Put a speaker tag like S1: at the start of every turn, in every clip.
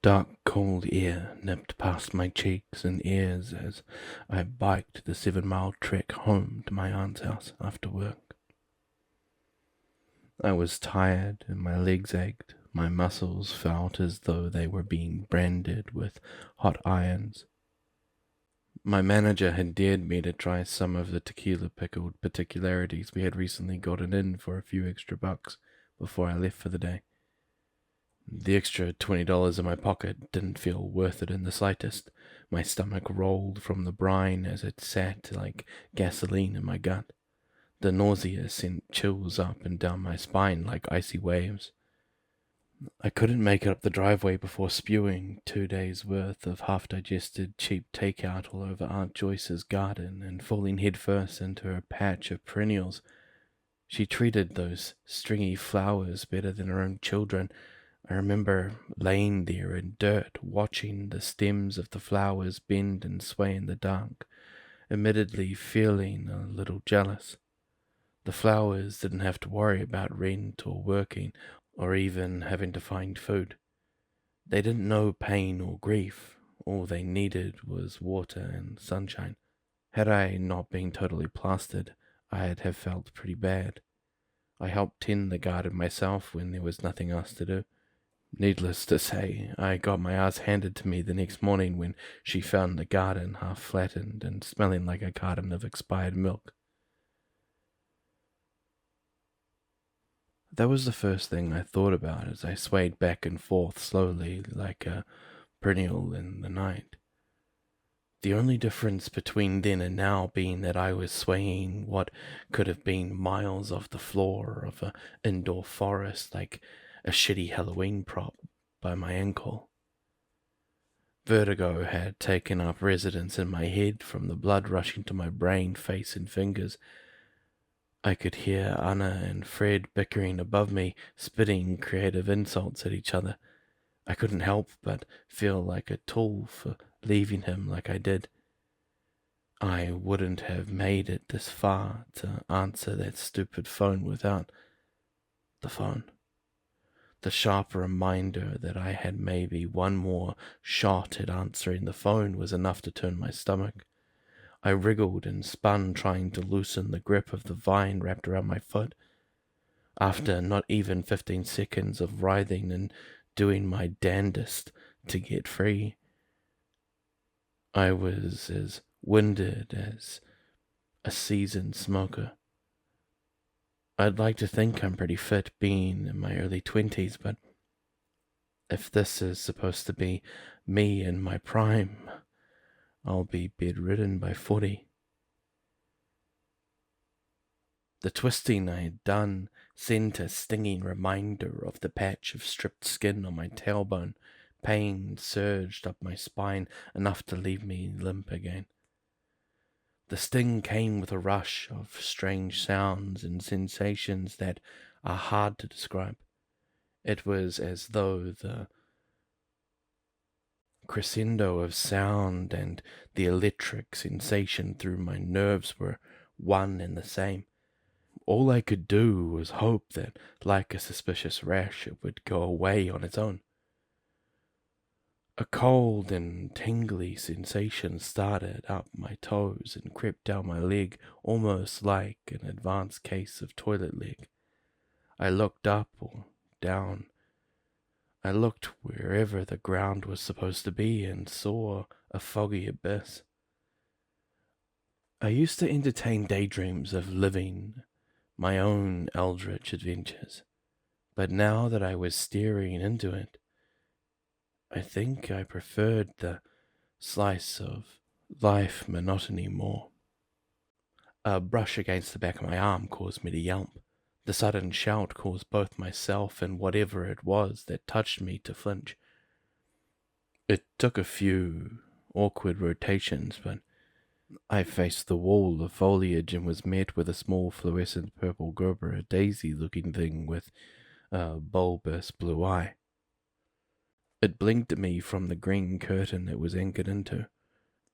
S1: Dark, cold air nipped past my cheeks and ears as I biked the 7-mile trek home to my aunt's house after work. I was tired and my legs ached. My muscles felt as though they were being branded with hot irons. My manager had dared me to try some of the tequila pickled particularities we had recently gotten in for a few extra bucks before I left for the day. The extra $20 in my pocket didn't feel worth it in the slightest. My stomach rolled from the brine as it sat like gasoline in my gut. The nausea sent chills up and down my spine like icy waves. I couldn't make it up the driveway before spewing 2 days' worth of half-digested cheap takeout all over Aunt Joyce's garden and falling headfirst into her patch of perennials. She treated those stringy flowers better than her own children. I remember laying there in dirt, watching the stems of the flowers bend and sway in the dark, admittedly feeling a little jealous. The flowers didn't have to worry about rent or working, or even having to find food. They didn't know pain or grief. All they needed was water and sunshine. Had I not been totally plastered, I'd have felt pretty bad. I helped tend the garden myself when there was nothing else to do. Needless to say, I got my ass handed to me the next morning when she found the garden half flattened and smelling like a carton of expired milk. That was the first thing I thought about as I swayed back and forth slowly like a perennial in the night. The only difference between then and now being that I was swaying what could have been miles off the floor of an indoor forest like a shitty Halloween prop by my ankle. Vertigo had taken up residence in my head from the blood rushing to my brain, face, and fingers. I could hear Anna and Fred bickering above me, spitting creative insults at each other. I couldn't help but feel like a tool for leaving him like I did. I wouldn't have made it this far to answer that stupid phone without the phone. The sharp reminder that I had maybe one more shot at answering the phone was enough to turn my stomach. I wriggled and spun, trying to loosen the grip of the vine wrapped around my foot. After not even 15 seconds of writhing and doing my damnedest to get free, I was as winded as a seasoned smoker. I'd like to think I'm pretty fit being in my early 20s, but if this is supposed to be me in my prime, I'll be bedridden by 40. The twisting I had done sent a stinging reminder of the patch of stripped skin on my tailbone. Pain surged up my spine, enough to leave me limp again. The sting came with a rush of strange sounds and sensations that are hard to describe. It was as though the crescendo of sound and the electric sensation through my nerves were one and the same. All I could do was hope that, like a suspicious rash, it would go away on its own. A cold and tingly sensation started up my toes and crept down my leg, almost like an advanced case of toilet leg. I looked up or down. I looked wherever the ground was supposed to be and saw a foggy abyss. I used to entertain daydreams of living my own eldritch adventures, but now that I was staring into it, I think I preferred the slice of life monotony more. A brush against the back of my arm caused me to yelp. The sudden shout caused both myself and whatever it was that touched me to flinch. It took a few awkward rotations, but I faced the wall of foliage and was met with a small fluorescent purple Gerber, a daisy-looking thing with a bulbous blue eye. It blinked at me from the green curtain it was anchored into.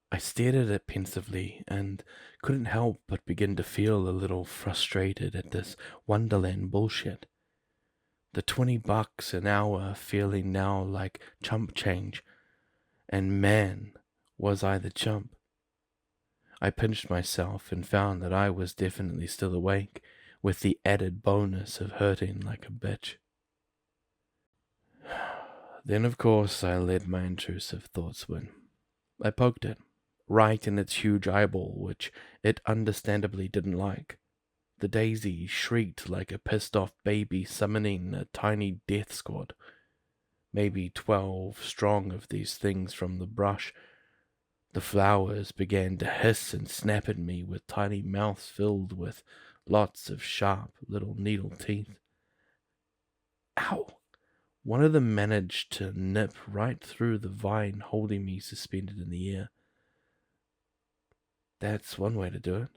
S1: I stared at it pensively and couldn't help but begin to feel a little frustrated at this Wonderland bullshit. the $20 an hour feeling now like chump change, and man, was I the chump. I pinched myself and found that I was definitely still awake, with the added bonus of hurting like a bitch. Then, of course, I let my intrusive thoughts win. I poked it, right in its huge eyeball, which it understandably didn't like. The daisy shrieked like a pissed-off baby summoning a tiny death squad. Maybe 12 strong of these things from the brush. The flowers began to hiss and snap at me with tiny mouths filled with lots of sharp little needle teeth. Ow! One of them managed to nip right through the vine holding me suspended in the air. That's one way to do it.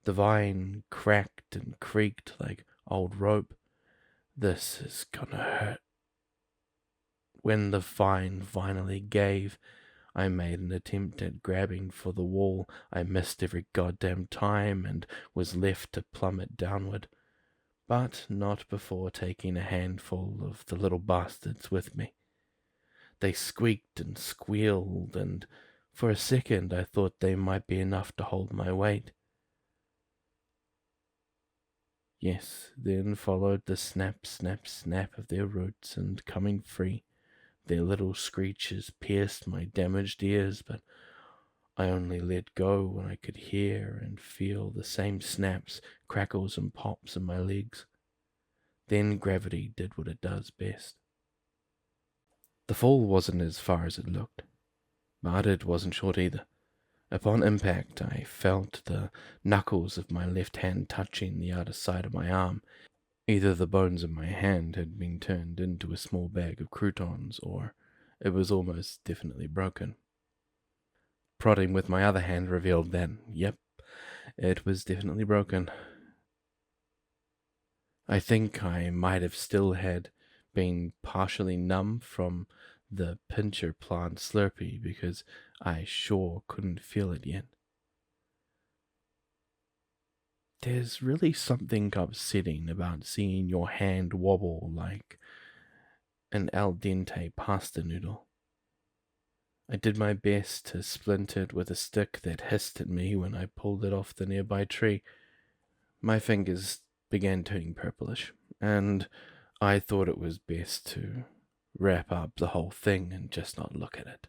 S1: The vine cracked and creaked like old rope. This is gonna hurt. When the vine finally gave, I made an attempt at grabbing for the wall. I missed every goddamn time and was left to plummet downward, but not before taking a handful of the little bastards with me. They squeaked and squealed, and for a second I thought they might be enough to hold my weight. Yes, then followed the snap, snap, snap of their roots, and coming free, their little screeches pierced my damaged ears, but I only let go when I could hear and feel the same snaps, crackles, and pops in my legs. Then gravity did what it does best. The fall wasn't as far as it looked, but it wasn't short either. Upon impact, I felt the knuckles of my left hand touching the outer side of my arm. Either the bones of my hand had been turned into a small bag of croutons, or it was almost definitely broken. Prodding with my other hand revealed that, yep, it was definitely broken. I think I might have still had been partially numb from the pincher plant Slurpee, because I sure couldn't feel it yet. There's really something upsetting about seeing your hand wobble like an al dente pasta noodle. I did my best to splint it with a stick that hissed at me when I pulled it off the nearby tree. My fingers began turning purplish, and I thought it was best to wrap up the whole thing and just not look at it.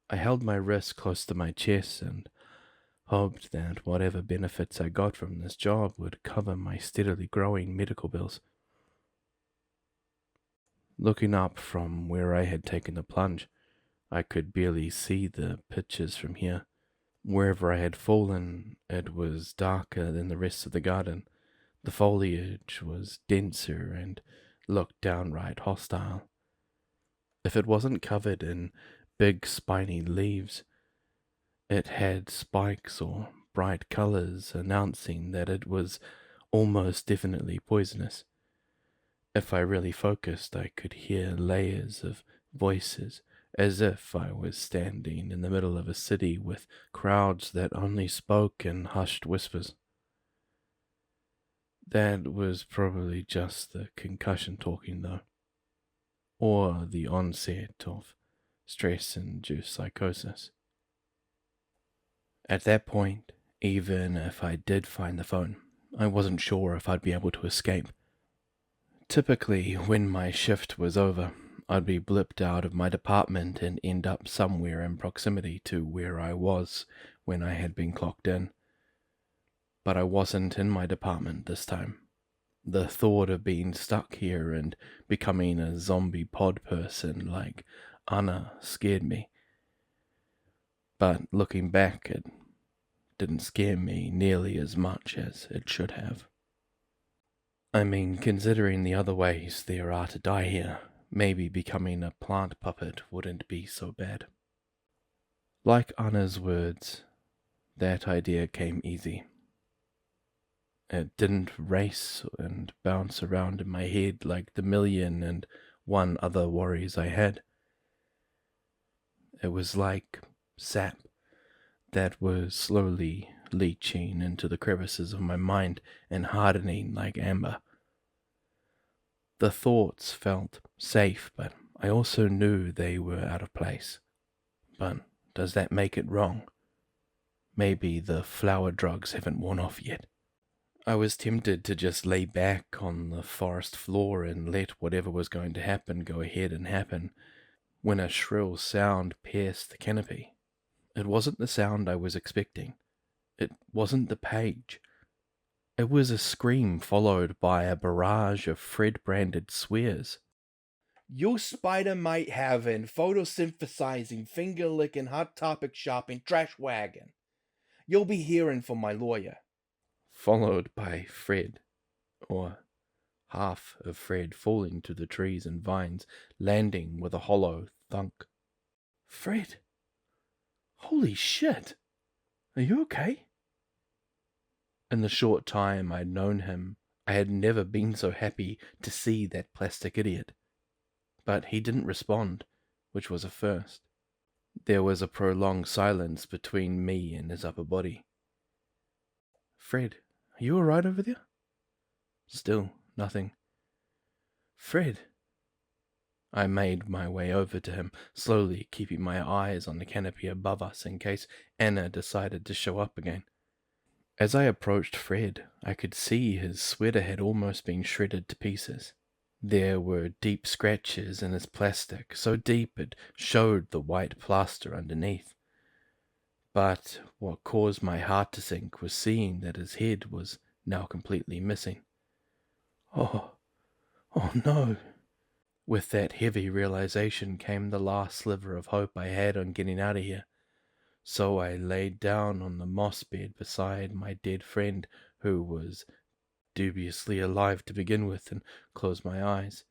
S1: I held my wrist close to my chest and hoped that whatever benefits I got from this job would cover my steadily growing medical bills. Looking up from where I had taken the plunge, I could barely see the pictures from here. Wherever I had fallen, it was darker than the rest of the garden. The foliage was denser and looked downright hostile. If it wasn't covered in big spiny leaves, it had spikes or bright colors announcing that it was almost definitely poisonous. If I really focused, I could hear layers of voices, as if I was standing in the middle of a city with crowds that only spoke in hushed whispers. That was probably just the concussion talking, though, or the onset of stress-induced psychosis. At that point, even if I did find the phone, I wasn't sure if I'd be able to escape. Typically, when my shift was over, I'd be blipped out of my department and end up somewhere in proximity to where I was when I had been clocked in. But I wasn't in my department this time. The thought of being stuck here and becoming a zombie pod person like Anna scared me. But looking back, it didn't scare me nearly as much as it should have. I mean, considering the other ways there are to die here, maybe becoming a plant puppet wouldn't be so bad. Like Anna's words, that idea came easy. It didn't race and bounce around in my head like the 1,000,001 other worries I had. It was like sap that was slowly leaching into the crevices of my mind and hardening like amber. The thoughts felt safe, but I also knew they were out of place. But does that make it wrong? Maybe the flower drugs haven't worn off yet. I was tempted to just lay back on the forest floor and let whatever was going to happen go ahead and happen, when a shrill sound pierced the canopy. It wasn't the sound I was expecting. It wasn't the page. It was a scream followed by a barrage of Fred-branded swears.
S2: Your spider might have an photosynthesizing, finger-licking, hot topic shopping trash wagon. You'll be hearing from my lawyer.
S1: Followed by Fred, or half of Fred falling to the trees and vines, landing with a hollow thunk. Fred! Holy shit! Are you okay? In the short time I'd known him, I had never been so happy to see that plastic idiot. But he didn't respond, which was a first. There was a prolonged silence between me and his upper body. Fred, are you alright over there? Still nothing. Fred! I made my way over to him, slowly keeping my eyes on the canopy above us in case Anna decided to show up again. As I approached Fred, I could see his sweater had almost been shredded to pieces. There were deep scratches in his plastic, so deep it showed the white plaster underneath. But what caused my heart to sink was seeing that his head was now completely missing. Oh no. With that heavy realization came the last sliver of hope I had on getting out of here. So I laid down on the moss bed beside my dead friend, who was dubiously alive to begin with, and closed my eyes.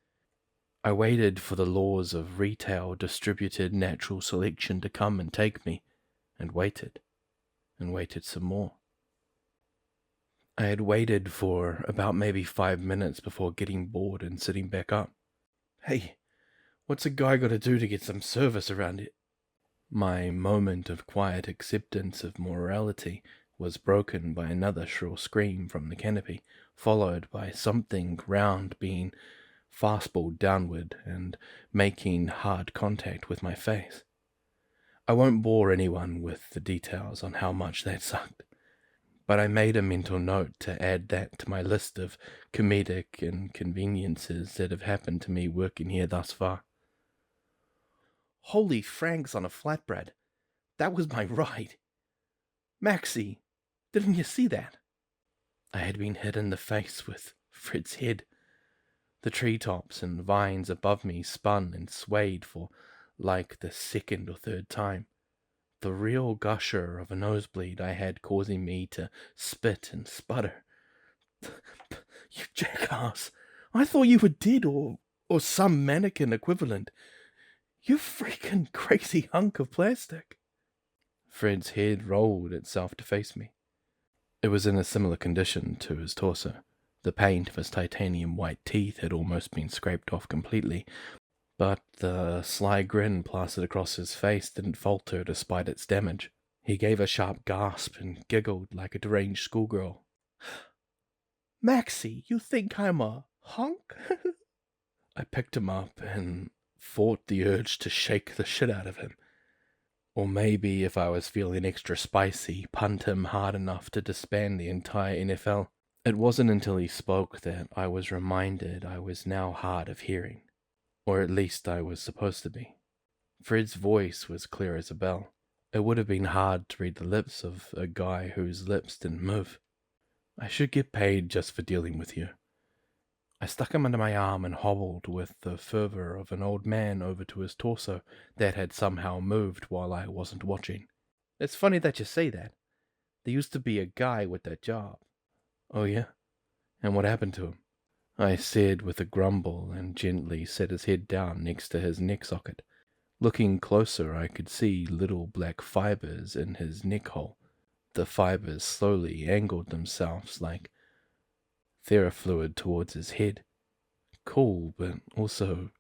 S1: I waited for the laws of retail distributed natural selection to come and take me, and waited some more. I had waited for about maybe 5 minutes before getting bored and sitting back up. Hey, what's a guy got to do to get some service around it? My moment of quiet acceptance of morality was broken by another shrill scream from the canopy, followed by something round being fastballed downward and making hard contact with my face. I won't bore anyone with the details on how much that sucked, but I made a mental note to add that to my list of comedic inconveniences that have happened to me working here thus far. Holy franks on a flatbread. That was my ride. Maxie, didn't you see that? I had been hit in the face with Fred's head. The treetops and vines above me spun and swayed for like the second or third time. The real gusher of a nosebleed I had causing me to spit and sputter. You jackass! I thought you were dead or some mannequin equivalent. You freaking crazy hunk of plastic. Fred's head rolled itself to face me. It was in a similar condition to his torso. The paint of his titanium white teeth had almost been scraped off completely, but the sly grin plastered across his face didn't falter despite its damage. He gave a sharp gasp and giggled like a deranged schoolgirl. Maxie, you think I'm a hunk? I picked him up and fought the urge to shake the shit out of him. Or maybe, if I was feeling extra spicy, punt him hard enough to disband the entire NFL. It wasn't until he spoke that I was reminded I was now hard of hearing. Or at least I was supposed to be. Fred's voice was clear as a bell. It would have been hard to read the lips of a guy whose lips didn't move. I should get paid just for dealing with you. I stuck him under my arm and hobbled with the fervor of an old man over to his torso that had somehow moved while I wasn't watching. It's funny that you say that. There used to be a guy with that job. Oh yeah? And what happened to him? I said with a grumble and gently set his head down next to his neck socket. Looking closer, I could see little black fibers in his neck hole. The fibers slowly angled themselves like therafluid towards his head. Cool, but also...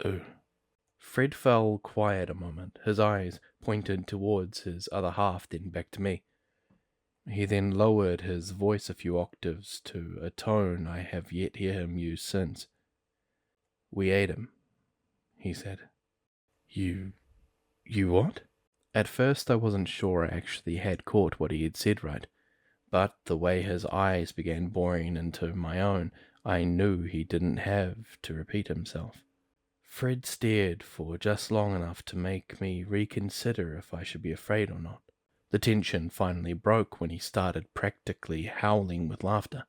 S1: oh. Fred fell quiet a moment, his eyes pointed towards his other half, then back to me. He then lowered his voice a few octaves to a tone I have yet heard him use since. "We ate him," he said. You what?" At first I wasn't sure I actually had caught what he had said right, but the way his eyes began boring into my own, I knew he didn't have to repeat himself. Fred stared for just long enough to make me reconsider if I should be afraid or not. The tension finally broke when he started practically howling with laughter.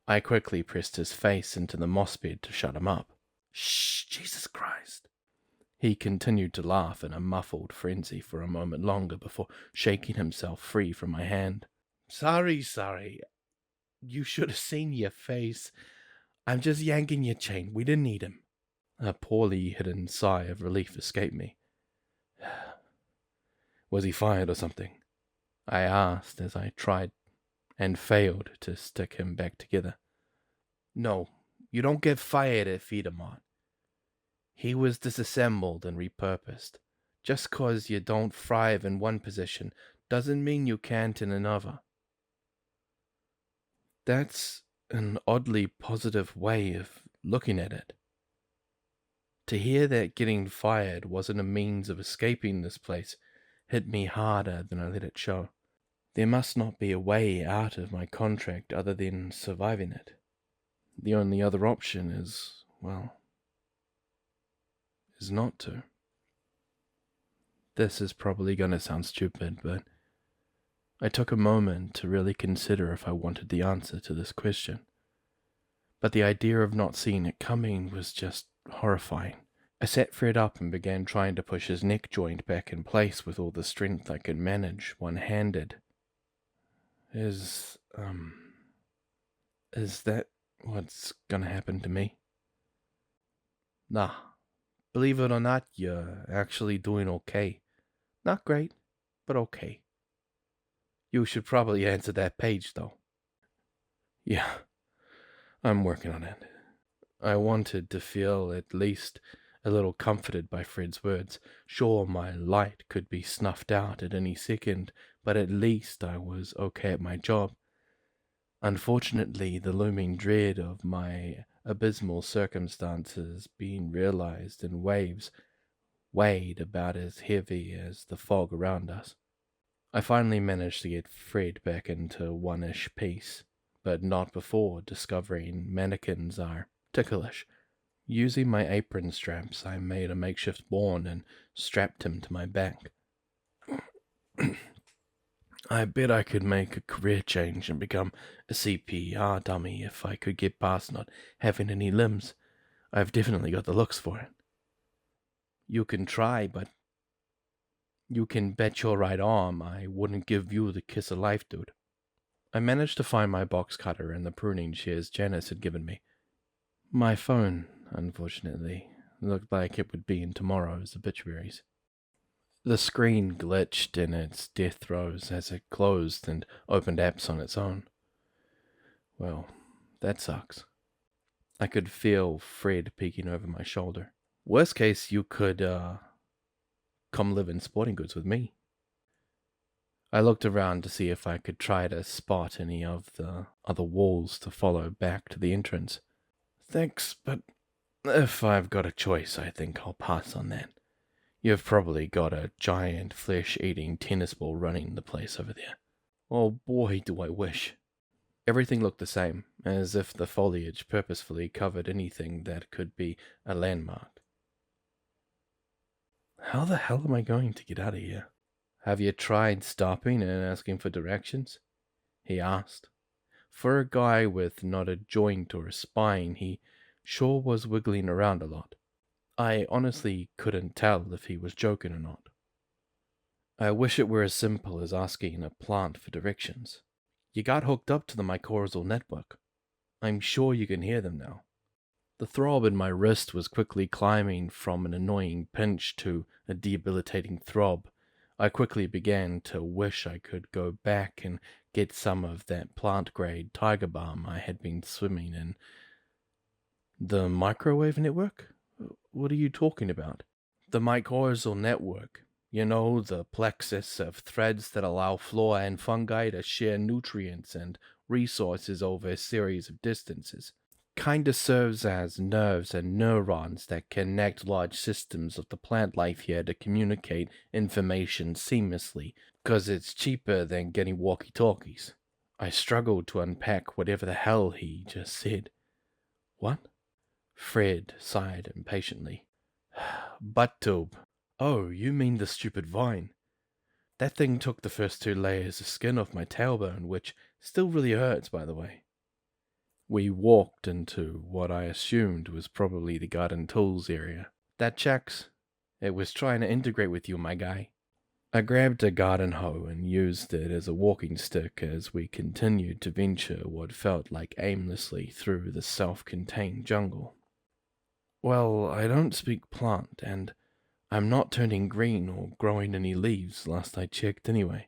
S1: I quickly pressed his face into the moss bed to shut him up. "Shh, Jesus Christ!" He continued to laugh in a muffled frenzy for a moment longer before shaking himself free from my hand. Sorry. You should have seen your face. I'm just yanking your chain. We didn't need him." A poorly hidden sigh of relief escaped me. "Was he fired or something?" I asked as I tried and failed to stick him back together. "No, you don't get fired at ThetaMart. He was disassembled and repurposed. Just 'cause you don't thrive in one position doesn't mean you can't in another." That's an oddly positive way of looking at it. To hear that getting fired wasn't a means of escaping this place hit me harder than I let it show. There must not be a way out of my contract other than surviving it. The only other option is not to. This is probably going to sound stupid, but I took a moment to really consider if I wanted the answer to this question. But the idea of not seeing it coming was just horrifying. I sat Fred up and began trying to push his neck joint back in place with all the strength I could manage, one-handed. Is that what's gonna happen to me? Nah. Believe it or not, you're actually doing okay. Not great, but okay. You should probably answer that page, though. Yeah, I'm working on it. I wanted to feel at least a little comforted by Fred's words. Sure, my light could be snuffed out at any second, but at least I was okay at my job. Unfortunately, the looming dread of my abysmal circumstances being realized in waves weighed about as heavy as the fog around us. I finally managed to get Fred back into one-ish piece, but not before discovering mannequins are ticklish. Using my apron straps, I made a makeshift bourne and strapped him to my back. I bet I could make a career change and become a CPR dummy if I could get past not having any limbs. I've definitely got the looks for it. You can try, but you can bet your right arm I wouldn't give you the kiss of life, dude. I managed to find my box cutter and the pruning shears Janice had given me. My phone, unfortunately, looked like it would be in tomorrow's obituaries. The screen glitched in its death throes as it closed and opened apps on its own. Well, that sucks. I could feel Fred peeking over my shoulder. Worst case, you could, come live in sporting goods with me. I looked around to see if I could try to spot any of the other walls to follow back to the entrance. Thanks, but if I've got a choice, I think I'll pass on that. You've probably got a giant flesh-eating tennis ball running the place over there. Oh boy, do I wish. Everything looked the same, as if the foliage purposefully covered anything that could be a landmark. How the hell am I going to get out of here? Have you tried stopping and asking for directions? He asked. For a guy with not a joint or a spine, he sure was wiggling around a lot. I honestly couldn't tell if he was joking or not. I wish it were as simple as asking a plant for directions. You got hooked up to the mycorrhizal network. I'm sure you can hear them now. The throb in my wrist was quickly climbing from an annoying pinch to a debilitating throb. I quickly began to wish I could go back and get some of that plant-grade tiger balm I had been swimming in. The microwave network? What are you talking about? The mycorrhizal network. You know, the plexus of threads that allow flora and fungi to share nutrients and resources over a series of distances. kinda serves as nerves and neurons that connect large systems of the plant life here to communicate information seamlessly, 'cause it's cheaper than getting walkie-talkies. I struggled to unpack whatever the hell he just said. What? Fred sighed impatiently. Butt tube. Oh, you mean the stupid vine. That thing took the first 2 layers of skin off my tailbone, which still really hurts, by the way. We walked into what I assumed was probably the garden tools area. That checks. It was trying to integrate with you, my guy. I grabbed a garden hoe and used it as a walking stick as we continued to venture what felt like aimlessly through the self-contained jungle. Well, I don't speak plant, and I'm not turning green or growing any leaves last I checked anyway.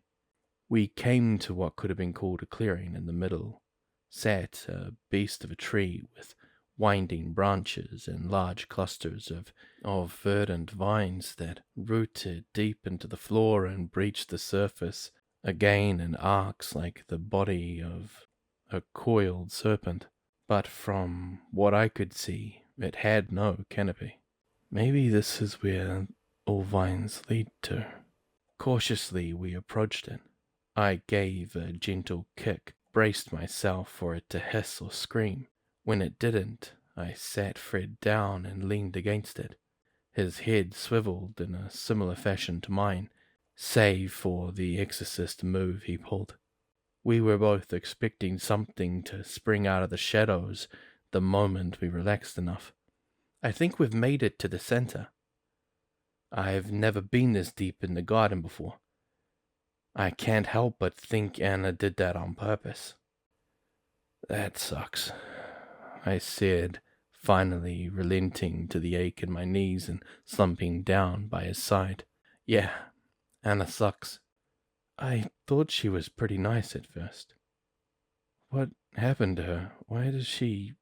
S1: We came to what could have been called a clearing in the middle. Sat a beast of a tree with winding branches and large clusters of verdant vines that rooted deep into the floor and breached the surface again in arcs like the body of a coiled serpent. But from what I could see, it had no canopy. Maybe this is where all vines lead to. Cautiously we approached it. I gave a gentle kick, braced myself for it to hiss or scream. When it didn't, I sat Fred down and leaned against it. His head swiveled in a similar fashion to mine, save for the exorcist move he pulled. We were both expecting something to spring out of the shadows the moment we relaxed enough. I think we've made it to the center. I've never been this deep in the garden before. I can't help but think Anna did that on purpose. That sucks, I said, finally relenting to the ache in my knees and slumping down by his side. Yeah, Anna sucks. I thought she was pretty nice at first. What happened to her? Why does she,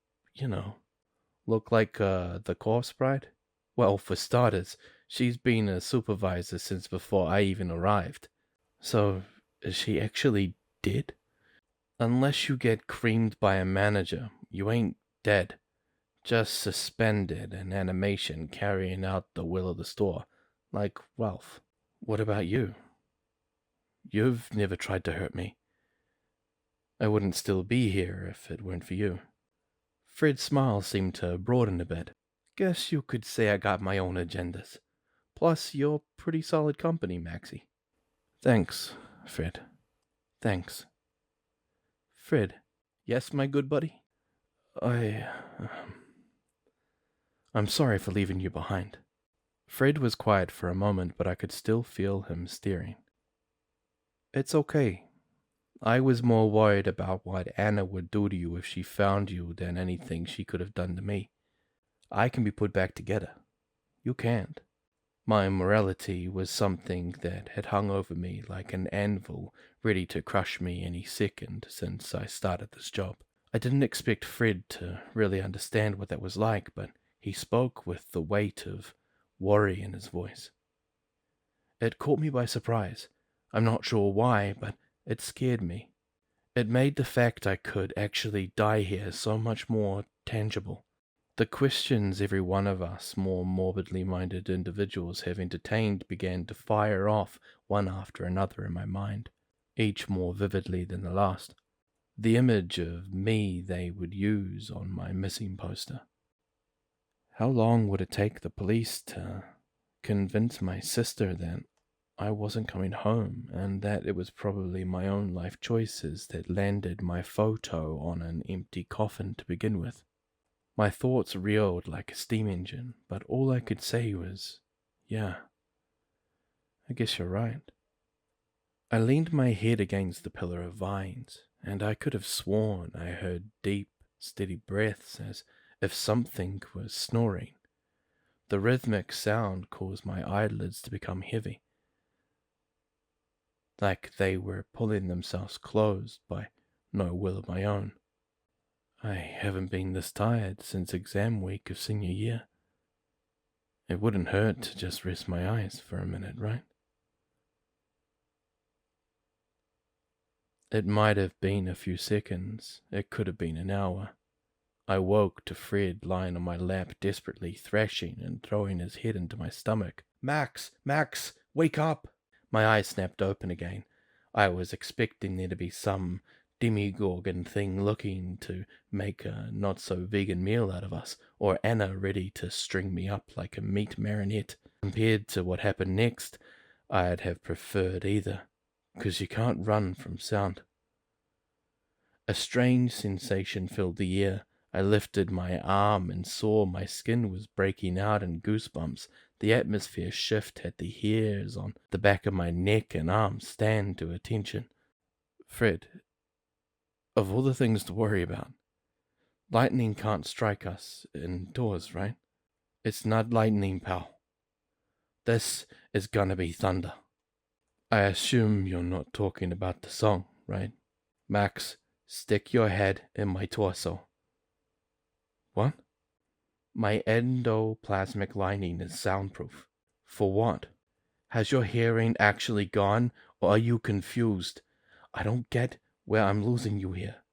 S1: look like the corpse bride? Well, for starters, she's been a supervisor since before I even arrived. So, is she actually dead? Unless you get creamed by a manager, you ain't dead. Just suspended in animation carrying out the will of the store, like Ralph. What about you? You've never tried to hurt me. I wouldn't still be here if it weren't for you. Fred's smile seemed to broaden a bit. Guess you could say I got my own agendas. Plus, you're pretty solid company, Maxie. Thanks, Fred. Thanks. Fred. Yes, my good buddy? I'm sorry for leaving you behind. Fred was quiet for a moment, but I could still feel him staring. It's okay. I was more worried about what Anna would do to you if she found you than anything she could have done to me. I can be put back together. You can't. My morality was something that had hung over me like an anvil, ready to crush me any second since I started this job. I didn't expect Fred to really understand what that was like, but he spoke with the weight of worry in his voice. It caught me by surprise. I'm not sure why, but it scared me. It made the fact I could actually die here so much more tangible. The questions every one of us more morbidly minded individuals have entertained began to fire off one after another in my mind, each more vividly than the last. The image of me they would use on my missing poster. How long would it take the police to convince my sister that I wasn't coming home and that it was probably my own life choices that landed my photo on an empty coffin to begin with? My thoughts reeled like a steam engine, but all I could say was, yeah, I guess you're right. I leaned my head against the pillar of vines, and I could have sworn I heard deep, steady breaths as if something was snoring. The rhythmic sound caused my eyelids to become heavy, like they were pulling themselves closed by no will of my own. I haven't been this tired since exam week of senior year. It wouldn't hurt to just rest my eyes for a minute, right? It might have been a few seconds. It could have been an hour. I woke to Fred lying on my lap, desperately thrashing and throwing his head into my stomach.
S2: Max, wake up!
S1: My eyes snapped open again. I was expecting there to be some demigorgon thing looking to make a not-so-vegan meal out of us, or Anna ready to string me up like a meat marionette. Compared to what happened next, I'd have preferred either, 'cause you can't run from sound. A strange sensation filled the air. I lifted my arm and saw my skin was breaking out in goosebumps. The atmosphere shift had the hairs on the back of my neck and arms stand to attention. Fred, of all the things to worry about, lightning can't strike us indoors, right? It's not lightning, pal. This is gonna be thunder. I assume you're not talking about the song, right? Max, stick your head in my torso. What? My endoplasmic lining is soundproof. For what? Has your hearing actually gone, or are you confused? I don't get where I'm losing you here.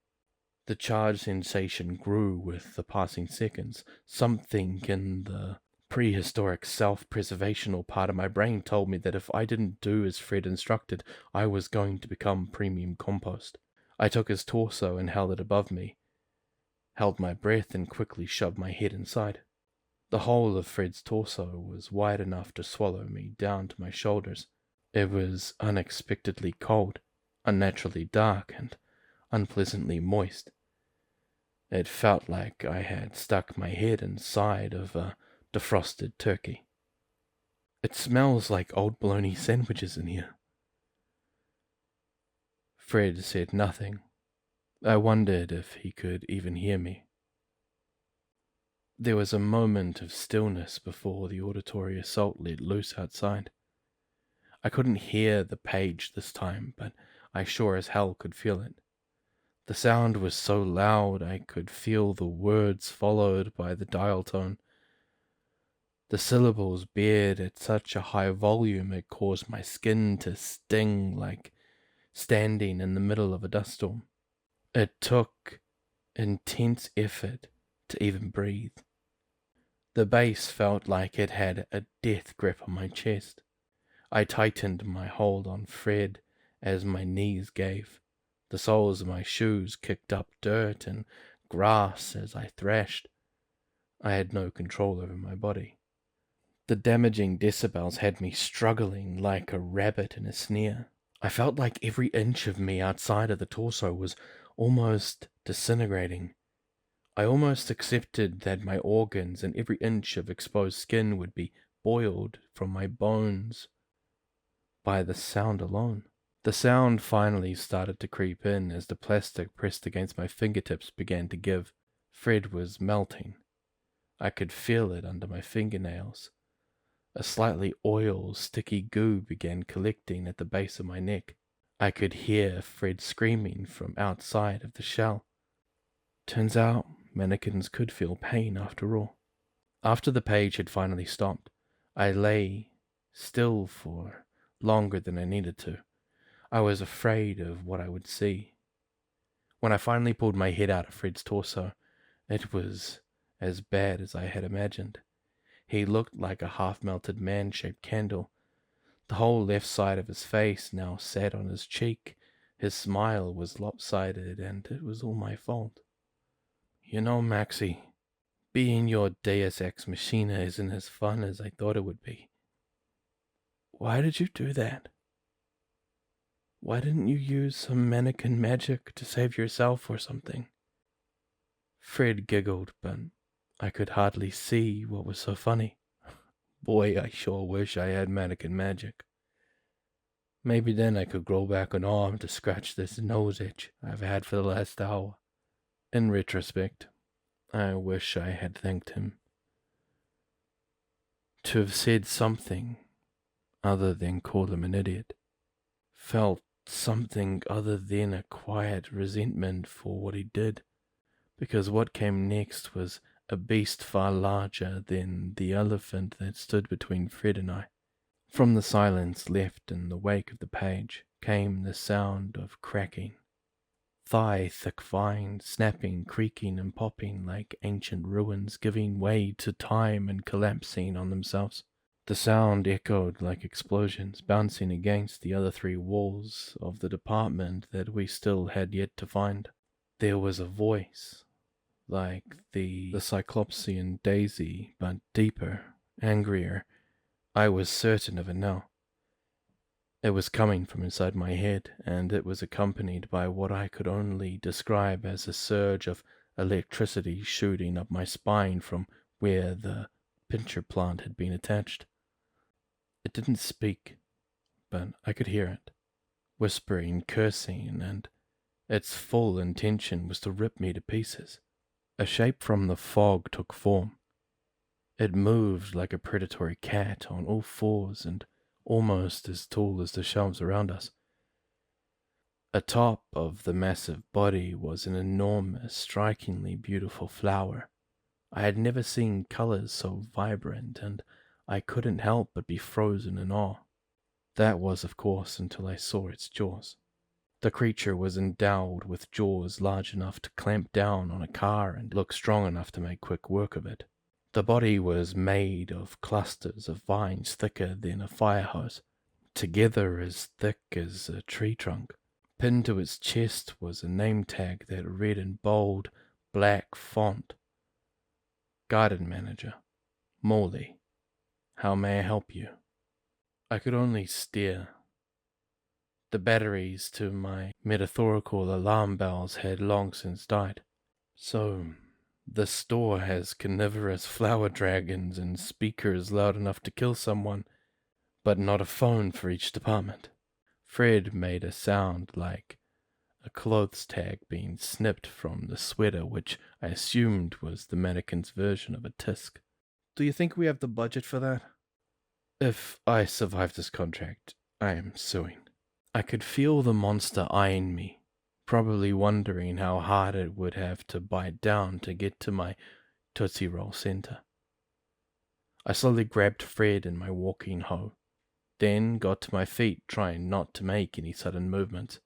S1: The charge sensation grew with the passing seconds. Something in the prehistoric self-preservational part of my brain told me that if I didn't do as Fred instructed, I was going to become premium compost. I took his torso and held it above me, held my breath, and quickly shoved my head inside. The whole of Fred's torso was wide enough to swallow me down to my shoulders. It was unexpectedly cold, unnaturally dark, and unpleasantly moist. It felt like I had stuck my head inside of a defrosted turkey. It smells like old bologna sandwiches in here. Fred said nothing. I wondered if he could even hear me. There was a moment of stillness before the auditory assault let loose outside. I couldn't hear the page this time, but I sure as hell could feel it. The sound was so loud I could feel the words followed by the dial tone. The syllables bared at such a high volume it caused my skin to sting like standing in the middle of a dust storm. It took intense effort to even breathe. The bass felt like it had a death grip on my chest. I tightened my hold on Fred as my knees gave. The soles of my shoes kicked up dirt and grass as I thrashed. I had no control over my body. The damaging decibels had me struggling like a rabbit in a snare. I felt like every inch of me outside of the torso was almost disintegrating. I almost accepted that my organs and every inch of exposed skin would be boiled from my bones by the sound alone. The sound finally started to creep in as the plastic pressed against my fingertips began to give. Fred was melting. I could feel it under my fingernails. A slightly oil, sticky goo began collecting at the base of my neck. I could hear Fred screaming from outside of the shell. Turns out, mannequins could feel pain after all. After the page had finally stopped, I lay still for longer than I needed to. I was afraid of what I would see. When I finally pulled my head out of Fred's torso, it was as bad as I had imagined. He looked like a half-melted man-shaped candle. The whole left side of his face now sat on his cheek. His smile was lopsided, and it was all my fault. You know, Maxie, being your Deus Ex Machina isn't as fun as I thought it would be. Why did you do that? Why didn't you use some mannequin magic to save yourself or something? Fred giggled, but I could hardly see what was so funny. Boy, I sure wish I had mannequin magic. Maybe then I could grow back an arm to scratch this nose itch I've had for the last hour. In retrospect, I wish I had thanked him. To have said something other than call him an idiot. Felt something other than a quiet resentment for what he did. Because what came next was a beast far larger than the elephant that stood between Fred and I. From the silence left in the wake of the page came the sound of cracking. thigh-thick vines, snapping, creaking, and popping like ancient ruins, giving way to time and collapsing on themselves. The sound echoed like explosions, bouncing against the other 3 walls of the department that we still had yet to find. There was a voice, like the Cyclopsian Daisy, but deeper, angrier. I was certain of it now. It was coming from inside my head, and it was accompanied by what I could only describe as a surge of electricity shooting up my spine from where the pincher plant had been attached. It didn't speak, but I could hear it, whispering, cursing, and its full intention was to rip me to pieces. A shape from the fog took form. It moved like a predatory cat on all 4s and almost as tall as the shelves around us. Atop of the massive body was an enormous, strikingly beautiful flower. I had never seen colors so vibrant, and I couldn't help but be frozen in awe. That was, of course, until I saw its jaws. The creature was endowed with jaws large enough to clamp down on a car and look strong enough to make quick work of it. The body was made of clusters of vines thicker than a fire hose, together as thick as a tree trunk. Pinned to its chest was a name tag that read in bold, black font, Garden Manager, Morley. How may I help you? I could only stare. The batteries to my metaphorical alarm bells had long since died. So, the store has carnivorous flower dragons and speakers loud enough to kill someone, but not a phone for each department. Fred made a sound like a clothes tag being snipped from the sweater, which I assumed was the mannequin's version of a tisk. Do you think we have the budget for that? If I survive this contract, I am suing. I could feel the monster eyeing me, probably wondering how hard it would have to bite down to get to my Tootsie Roll center. I slowly grabbed Fred in my walking hoe, then got to my feet, trying not to make any sudden movements.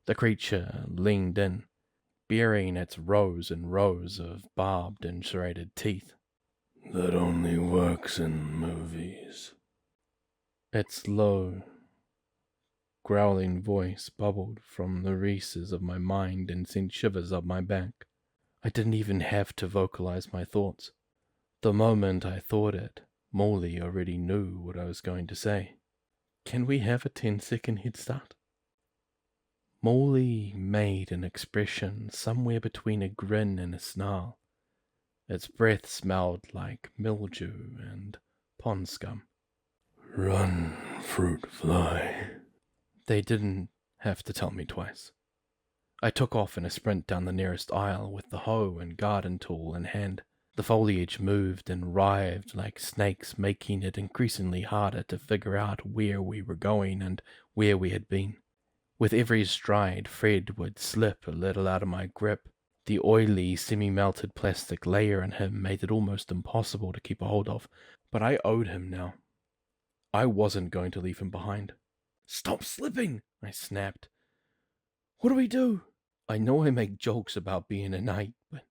S1: The creature leaned in, baring its rows and rows of barbed and serrated teeth. That only works in movies. Its low, growling voice bubbled from the recesses of my mind and sent shivers up my back. I didn't even have to vocalize my thoughts. The moment I thought it, Morley already knew what I was going to say. Can we have a 10-second head start? Morley made an expression somewhere between a grin and a snarl. Its breath smelled like mildew and pond scum. Run, fruit fly. They didn't have to tell me twice. I took off in a sprint down the nearest aisle with the hoe and garden tool in hand. The foliage moved and writhed like snakes, making it increasingly harder to figure out where we were going and where we had been. With every stride, Fred would slip a little out of my grip. The oily, semi-melted plastic layer in him made it almost impossible to keep a hold of, but I owed him now. I wasn't going to leave him behind. Stop slipping, I snapped. What do we do? I know I make jokes about being a knight, but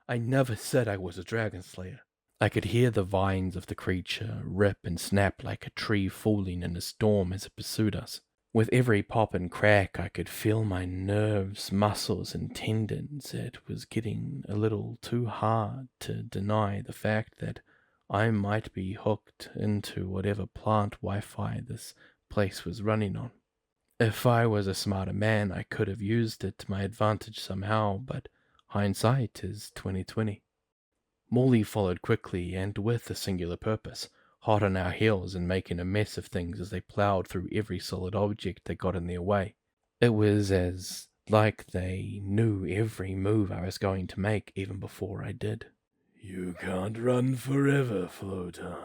S1: I never said I was a dragon slayer. I could hear the vines of the creature rip and snap like a tree falling in a storm as it pursued us. With every pop and crack, I could feel my nerves, muscles, and tendons. It was getting a little too hard to deny the fact that I might be hooked into whatever plant Wi-Fi this place was running on. If I was a smarter man, I could have used it to my advantage somehow, but hindsight is 20/20. Morley followed quickly and with a singular purpose, hot on our heels and making a mess of things as they plowed through every solid object that got in their way. It was as like they knew every move I was going to make even before I did. You can't run forever, floater.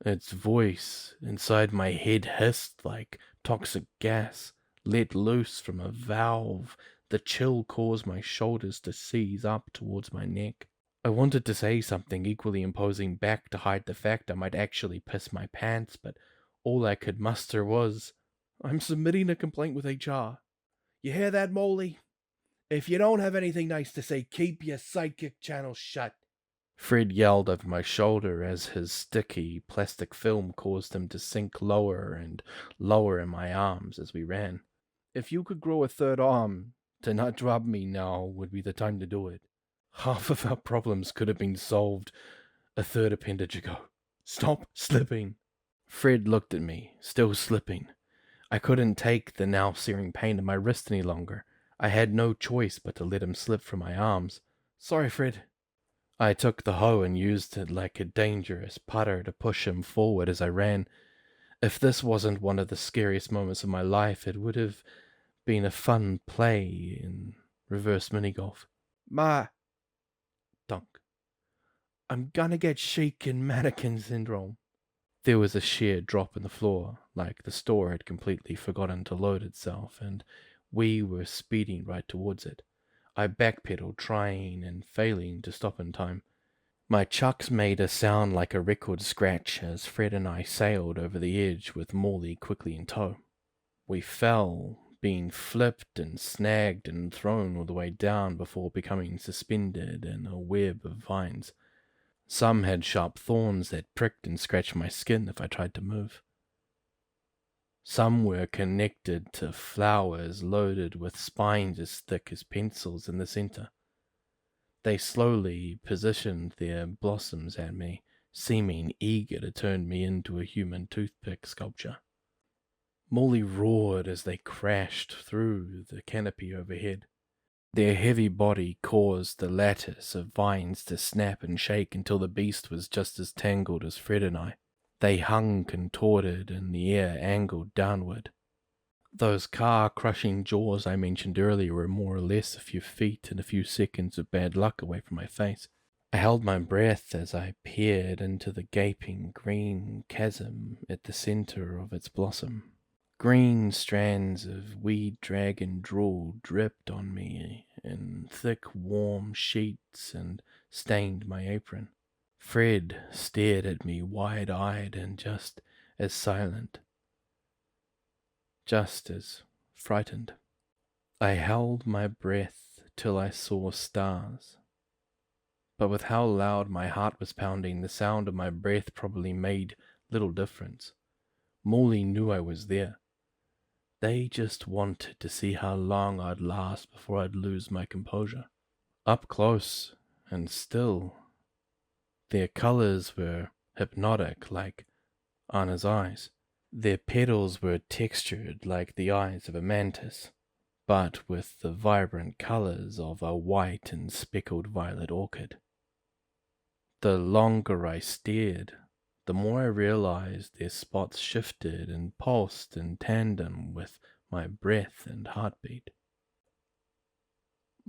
S1: Its voice inside my head hissed like toxic gas, let loose from a valve. The chill caused my shoulders to seize up towards my neck. I wanted to say something equally imposing back to hide the fact I might actually piss my pants, but all I could muster was, I'm submitting a complaint with HR. You hear that, Morley?
S2: If you don't have anything nice to say, keep your psychic channel shut.
S1: Fred yelled over my shoulder as his sticky plastic film caused him to sink lower and lower in my arms as we ran. If you could grow a third arm, to not drop me now would be the time to do it. Half of our problems could have been solved a third appendage ago. Stop slipping. Fred looked at me, still slipping. I couldn't take the now searing pain in my wrist any longer. I had no choice but to let him slip from my arms. Sorry, Fred. I took the hoe and used it like a dangerous putter to push him forward as I ran. If this wasn't one of the scariest moments of my life, it would have been a fun play in reverse mini-golf.
S2: Ma.
S1: Dunk. I'm gonna get shaken mannequin syndrome. There was a sheer drop in the floor, like the store had completely forgotten to load itself, and we were speeding right towards it. I backpedaled, trying and failing to stop in time. My chucks made a sound like a record scratch as Fred and I sailed over the edge with Morley quickly in tow. We fell, being flipped and snagged and thrown all the way down before becoming suspended in a web of vines. Some had sharp thorns that pricked and scratched my skin if I tried to move. Some were connected to flowers loaded with spines as thick as pencils in the center. They slowly positioned their blossoms at me, seeming eager to turn me into a human toothpick sculpture. Morley roared as they crashed through the canopy overhead. Their heavy body caused the lattice of vines to snap and shake until the beast was just as tangled as Fred and I. They hung contorted in the air, angled downward. Those car-crushing jaws I mentioned earlier were more or less a few feet and a few seconds of bad luck away from my face. I held my breath as I peered into the gaping green chasm at the center of its blossom. Green strands of weed dragon drool dripped on me in thick, warm sheets and stained my apron. Fred stared at me wide-eyed and just as silent, just as frightened. I held my breath till I saw stars. But with how loud my heart was pounding, the sound of my breath probably made little difference. Morley knew I was there. They just wanted to see how long I'd last before I'd lose my composure. Up close and still, their colors were hypnotic like Anna's eyes. Their petals were textured like the eyes of a mantis, but with the vibrant colors of a white and speckled violet orchid. The longer I stared, the more I realized their spots shifted and pulsed in tandem with my breath and heartbeat.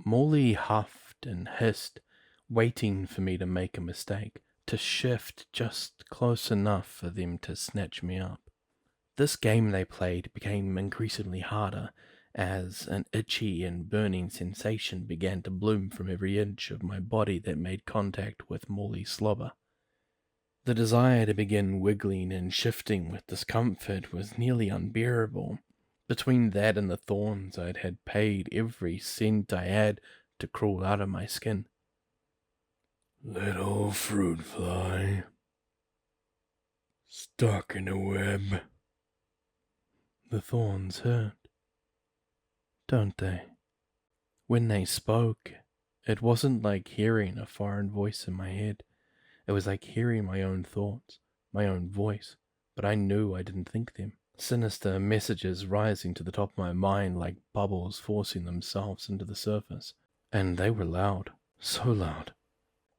S1: Morley huffed and hissed, waiting for me to make a mistake, to shift just close enough for them to snatch me up. This game they played became increasingly harder as an itchy and burning sensation began to bloom from every inch of my body that made contact with Morley's slobber. The desire to begin wiggling and shifting with discomfort was nearly unbearable. Between that and the thorns, I'd had paid every cent I had to crawl out of my skin.
S3: Little fruit fly, stuck in a web.
S1: The thorns hurt, don't they? When they spoke, it wasn't like hearing a foreign voice in my head. It was like hearing my own thoughts, my own voice, but I knew I didn't think them. Sinister messages rising to the top of my mind like bubbles forcing themselves into the surface. And they were loud, so loud.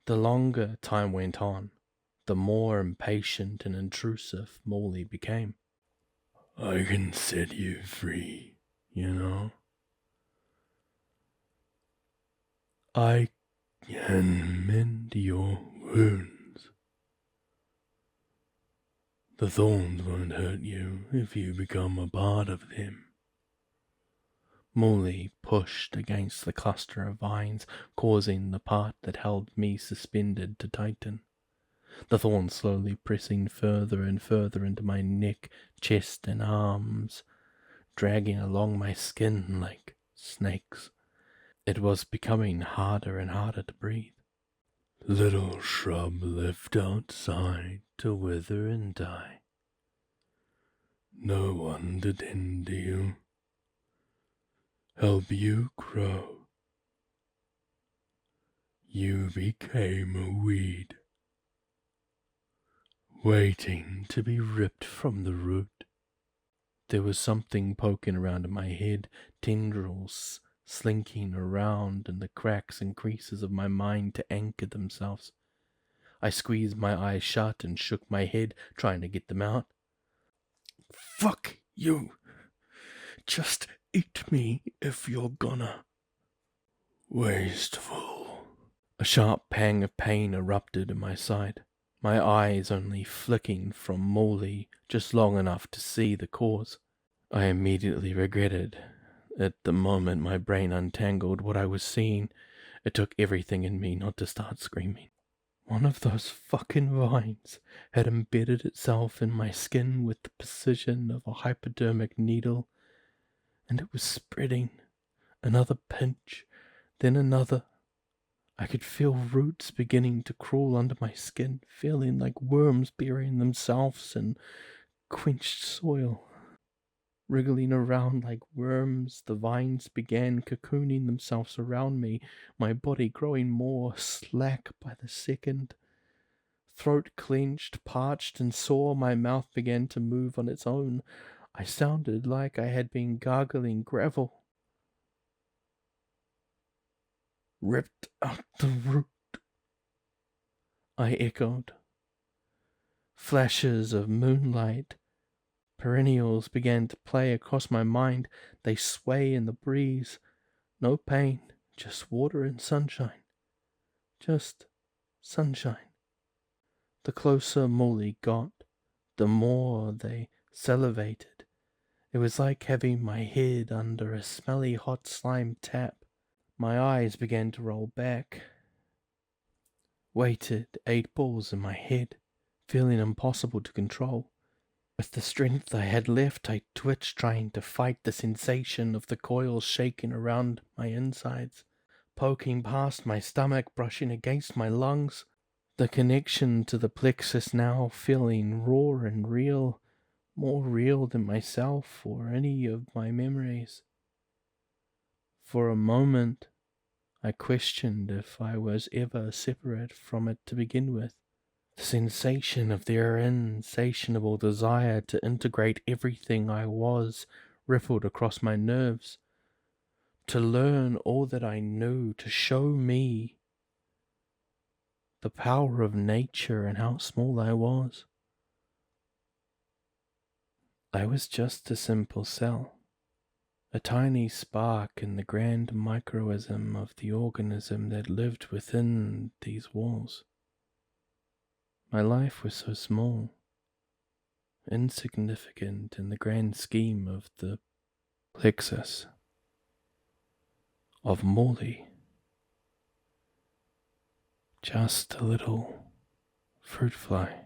S1: The longer time went on, the more impatient and intrusive Morley became.
S3: I can set you free, you know. I can mend your wounds. The thorns won't hurt you if you become a part of them.
S1: Morley pushed against the cluster of vines, causing the part that held me suspended to tighten. The thorns slowly pressing further and further into my neck, chest, and arms, dragging along my skin like snakes. It was becoming harder and harder to breathe.
S3: Little shrub left outside to wither and die. No one to tend to you, help you grow. You became a weed, waiting to be ripped from the root.
S1: There was something poking around in my head, tendrils slinking around in the cracks and creases of my mind to anchor themselves. I squeezed my eyes shut and shook my head, trying to get them out.
S3: Fuck you. Just eat me if you're gonna. Wasteful.
S1: A sharp pang of pain erupted in my side, my eyes only flicking from Molly just long enough to see the cause. I immediately regretted. At the moment my brain untangled what I was seeing, it took everything in me not to start screaming. One of those fucking vines had embedded itself in my skin with the precision of a hypodermic needle, and it was spreading. Another pinch, then another. I could feel roots beginning to crawl under my skin, feeling like worms burying themselves in quenched soil. Wriggling around like worms, the vines began cocooning themselves around me, my body growing more slack by the second. Throat clenched, parched, and sore, my mouth began to move on its own. I sounded like I had been gargling gravel. Ripped out the root, I echoed. Flashes of moonlight, perennials began to play across my mind. They sway in the breeze. No pain, just water and sunshine. Just sunshine. The closer Molly got, the more they salivated. It was like having my head under a smelly hot slime tap. My eyes began to roll back. Weighted 8 balls in my head, feeling impossible to control. With the strength I had left, I twitched, trying to fight the sensation of the coils shaking around my insides, poking past my stomach, brushing against my lungs. The connection to the plexus now feeling raw and real, more real than myself or any of my memories. For a moment, I questioned if I was ever separate from it to begin with. The sensation of their insatiable desire to integrate everything I was rippled across my nerves. To learn all that I knew, to show me the power of nature and how small I was. I was just a simple cell, a tiny spark in the grand microism of the organism that lived within these walls. My life was so small, insignificant in the grand scheme of the plexus of Morley. Just a little fruit fly.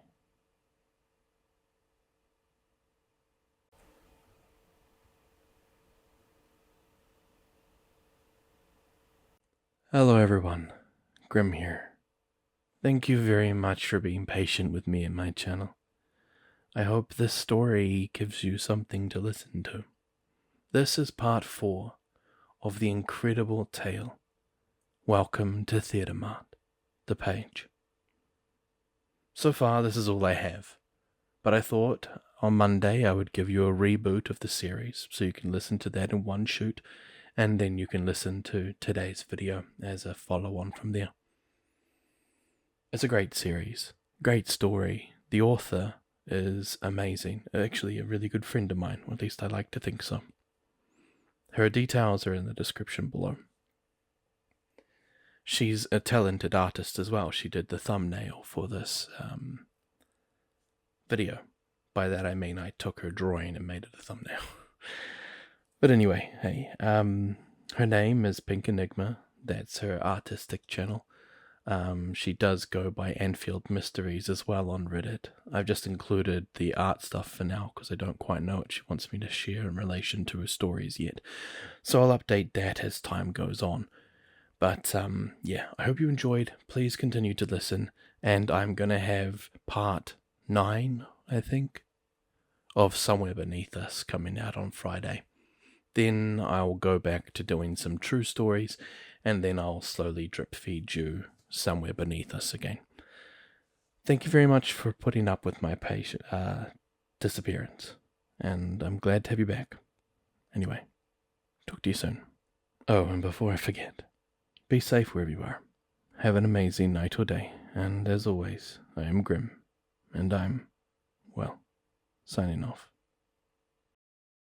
S1: Hello everyone, Grimm here. Thank you very much for being patient with me and my channel. I hope this story gives you something to listen to. This is part 4 of the incredible tale. Welcome to ThetaMart, the page. So far this is all I have, but I thought on Monday I would give you a reboot of the series so you can listen to that in one shoot, and then you can listen to today's video as a follow-on from there. It's a great series, great story. The author is amazing, actually a really good friend of mine, or at least I like to think so. Her details are in the description below. She's a talented artist as well. She did the thumbnail for this video. By that I mean I took her drawing and made it a thumbnail. But anyway, hey, her name is PinkInigma. That's her artistic channel. She does go by Anfield Mysteries as well on Reddit. I've just included the art stuff for now because I don't quite know what she wants me to share in relation to her stories yet. So I'll update that as time goes on. But yeah, I hope you enjoyed. Please continue to listen, and I'm going to have part 9, I think, of Somewhere Beneath Us coming out on Friday. Then I'll go back to doing some true stories, and then I'll slowly drip feed you Somewhere Beneath Us again. Thank you very much for putting up with my disappearance, and I'm glad to have you back. Anyway, talk to you soon. Oh, and before I forget, be safe wherever you are. Have an amazing night or day, and as always, I am Grimm, and I'm, well, signing off.